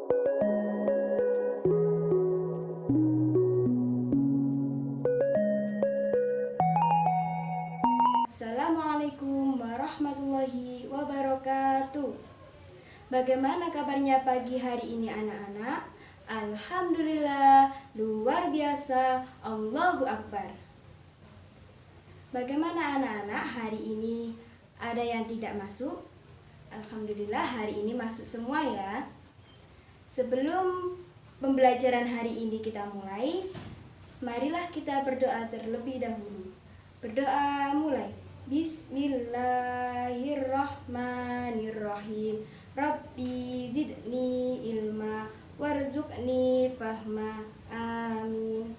Assalamualaikum warahmatullahi wabarakatuh. Bagaimana kabarnya pagi hari ini anak-anak? Alhamdulillah, luar biasa, Allahu Akbar. Bagaimana anak-anak hari ini? Ada yang tidak masuk? Alhamdulillah hari ini masuk semua ya. Sebelum pembelajaran hari ini kita mulai, marilah kita berdoa terlebih dahulu. Berdoa mulai. Bismillahirrahmanirrahim. Rabbi zidni ilma warzuqni fahma. Amin.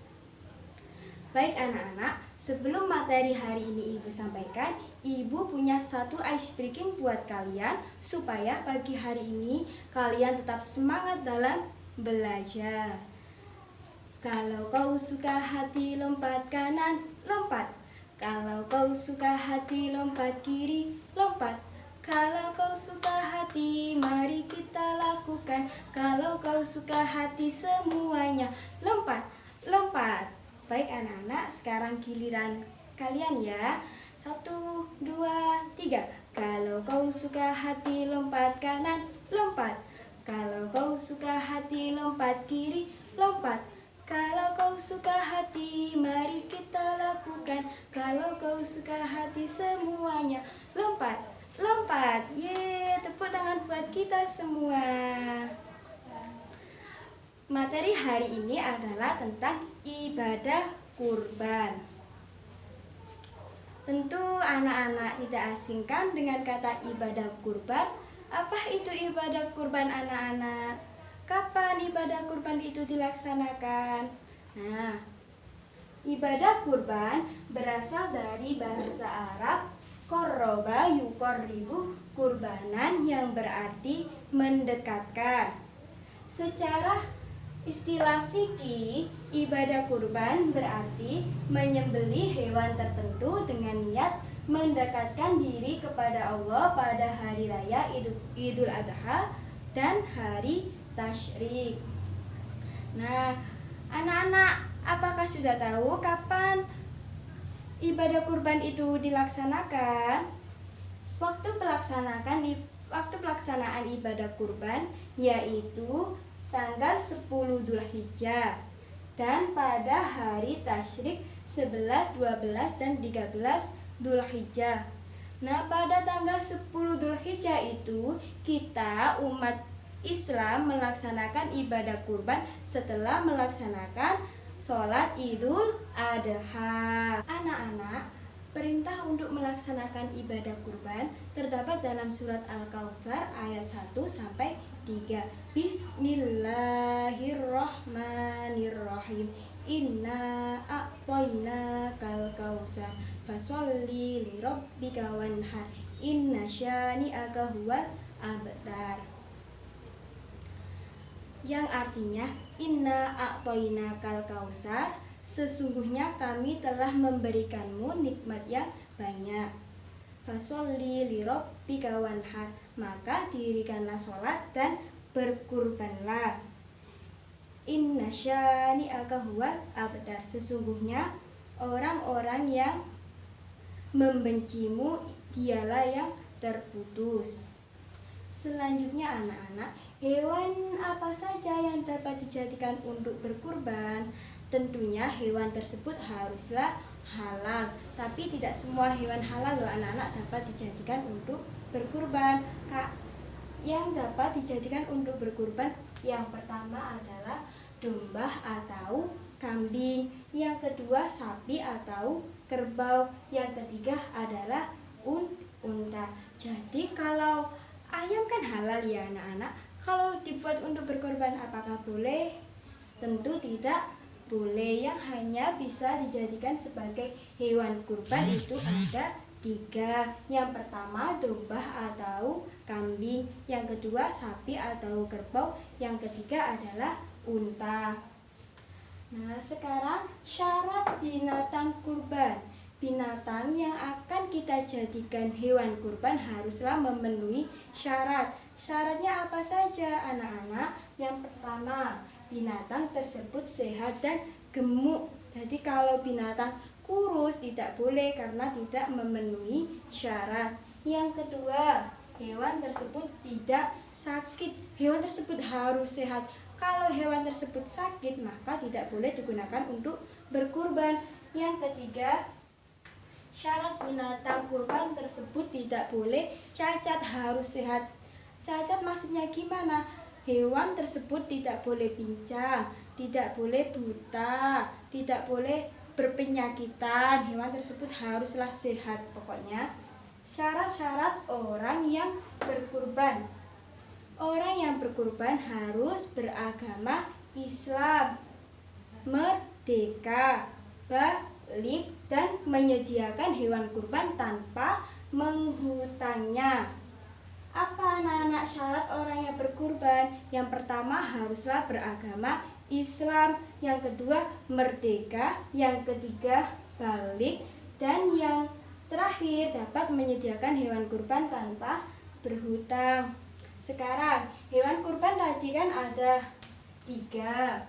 Baik anak-anak, sebelum materi hari ini Ibu sampaikan, Ibu punya satu ice breaking buat kalian supaya pagi hari ini kalian tetap semangat dalam belajar. Kalau kau suka hati lompat kanan, lompat. Kalau kau suka hati lompat kiri, lompat. Kalau kau suka hati, mari kita lakukan. Kalau kau suka hati semuanya, lompat, lompat. Baik anak-anak, sekarang giliran kalian ya. 1, 2, 3. Kalau kau suka hati lompat kanan, lompat. Kalau kau suka hati lompat kiri, lompat. Kalau kau suka hati, mari kita lakukan. Kalau kau suka hati semuanya, lompat, lompat. Yeay, tepuk tangan buat kita semua. Materi hari ini adalah tentang ibadah kurban. Tentu anak-anak tidak asing kan dengan kata ibadah kurban. Apa itu ibadah kurban anak-anak? Kapan ibadah kurban itu dilaksanakan? Nah, ibadah kurban berasal dari bahasa Arab qoroba yuqorribu, kurbanan yang berarti mendekatkan. Secara istilah fikih, ibadah kurban berarti menyembelih hewan tertentu dengan niat mendekatkan diri kepada Allah pada hari raya Idul Adha dan hari tasyrik. Nah, anak-anak, apakah sudah tahu kapan ibadah kurban itu dilaksanakan? Waktu pelaksanaan ibadah kurban yaitu tanggal 10 Dzulhijjah dan pada hari tasyrik 11, 12 dan 13 Dzulhijjah. Nah, pada tanggal 10 Dzulhijjah itu kita umat Islam melaksanakan ibadah kurban setelah melaksanakan sholat Idul Adha. Anak-anak, perintah untuk melaksanakan ibadah kurban terdapat dalam surat Al-Kautsar ayat 1-3. Bismillahirrahmanirrahim. Inna a'toinakal kautsar fasholli lirabbika wanhar. Inna syani'aka huwal abtar. Yang artinya inna a'toinakal kautsar, sesungguhnya kami telah memberikanmu nikmat yang banyak. Fasholli lirabbika wanhar, maka dirikanlah sholat dan berkurbanlah. Inna syani'aka huwal abtar, sesungguhnya orang-orang yang membencimu dialah yang terputus. Selanjutnya anak-anak, hewan apa saja yang dapat dijadikan untuk berkurban? Tentunya hewan tersebut haruslah halal. Tapi tidak semua hewan halal loh anak-anak dapat dijadikan untuk berkurban. Yang dapat dijadikan untuk berkurban yang pertama adalah domba atau kambing. Yang kedua sapi atau kerbau. Yang ketiga adalah unta. Jadi kalau ayam kan halal ya anak-anak. Kalau dibuat untuk berkorban apakah boleh? Tentu tidak boleh. Yang hanya bisa dijadikan sebagai hewan kurban itu ada 3. Yang pertama domba atau kambing. Yang kedua sapi atau kerbau. Yang ketiga adalah unta. Nah, sekarang syarat binatang kurban. binatang yang akan kita jadikan hewan kurban haruslah memenuhi syarat. Syaratnya apa saja anak-anak? Yang pertama, binatang tersebut sehat dan gemuk. Jadi kalau binatang kurus tidak boleh karena tidak memenuhi syarat. Yang kedua, hewan tersebut tidak sakit. Hewan tersebut harus sehat. Kalau hewan tersebut sakit maka tidak boleh digunakan untuk berkurban. Yang ketiga, syarat binatang kurban tersebut tidak boleh cacat, harus sehat. Cacat maksudnya gimana? Hewan tersebut tidak boleh pincang, tidak boleh buta, tidak boleh berpenyakitan. Hewan tersebut haruslah sehat. Pokoknya syarat-syarat orang yang berkurban. Orang yang berkurban harus beragama Islam, merdeka, balik, dan menyediakan hewan kurban tanpa menghutangnya. Apa anak-anak syarat orang yang berkurban? Yang pertama, haruslah beragama Islam. Yang kedua, merdeka. Yang ketiga, balik. Dan yang terakhir, dapat menyediakan hewan kurban tanpa berhutang. Sekarang, hewan kurban tadi kan ada 3.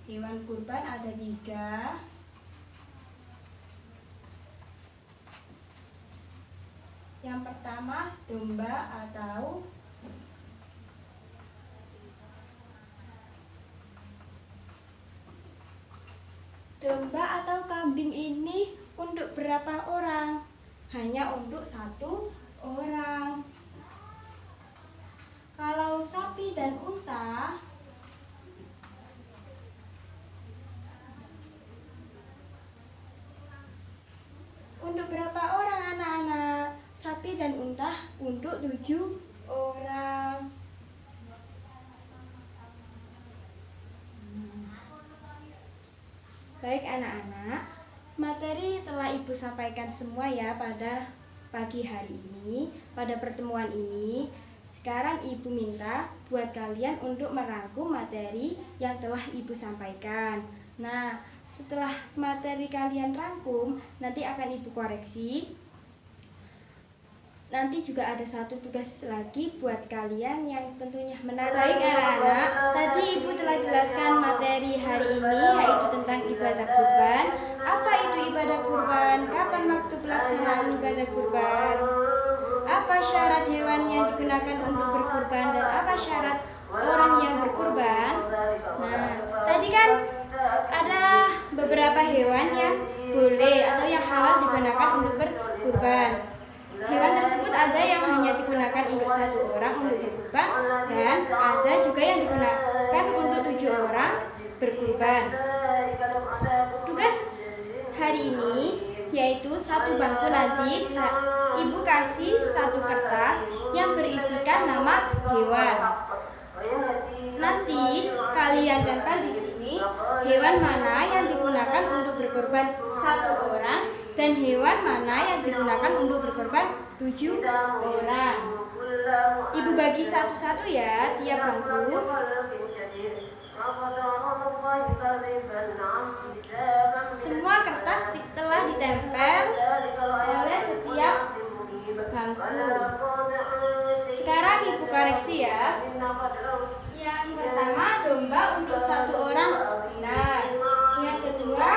Hewan kurban ada 3. Yang pertama, domba atau kambing ini untuk berapa orang? Hanya untuk 1 orang. Kalau sapi dan unta untuk berapa orang anak-anak? Sapi dan unta untuk 7 orang. Baik anak-anak, materi telah Ibu sampaikan semua ya pada pagi hari ini, pada pertemuan ini. Sekarang Ibu minta buat kalian untuk merangkum materi yang telah Ibu sampaikan. Nah, setelah materi kalian rangkum, nanti akan Ibu koreksi. Nanti juga ada 1 tugas lagi buat kalian yang tentunya menarik. Baik anak-anak, tadi Ibu telah jelaskan materi hari ini, yaitu tentang ibadah kurban. Apa itu ibadah kurban? Kapan waktu pelaksanaan ibadah kurban? Apa syarat hewan yang digunakan untuk berkurban dan apa syarat orang yang berkurban? Nah, tadi kan ada beberapa hewan yang boleh atau yang halal digunakan untuk berkurban. Hewan tersebut ada yang hanya digunakan untuk 1 orang untuk berkurban dan ada juga yang digunakan untuk 7 orang berkurban. Tugas hari ini yaitu 1 bangku nanti Ibu kasih 1 kertas yang berisikan nama hewan. Nanti kalian tempel di sini hewan mana yang digunakan untuk berkorban 1 orang dan hewan mana yang digunakan untuk berkorban 7 orang. Ibu bagi satu-satu ya tiap bangku. Semua kertas telah ditempel oleh setiap bangku. Sekarang Ibu koreksi ya. Yang pertama, domba untuk 1 orang benar. Yang kedua,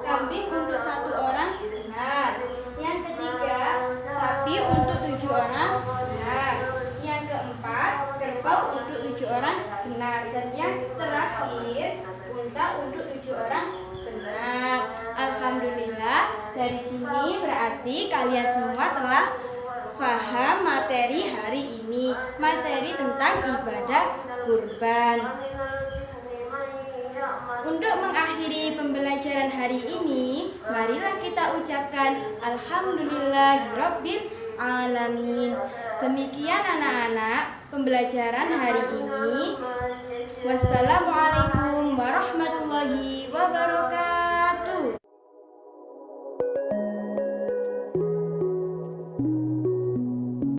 kambing untuk 1 orang benar. Yang ketiga, sapi untuk 7 orang benar. Yang keempat, kerbau untuk 7 orang benar. Dan yang terakhir, unta untuk 7 orang benar. Alhamdulillah, dari sini berarti kalian semua telah paham materi hari ini, materi tentang ibadah kurban. Untuk mengakhiri pembelajaran hari ini, marilah kita ucapkan Alhamdulillahirabbil alamin. Demikian anak-anak pembelajaran hari ini. Wassalamualaikum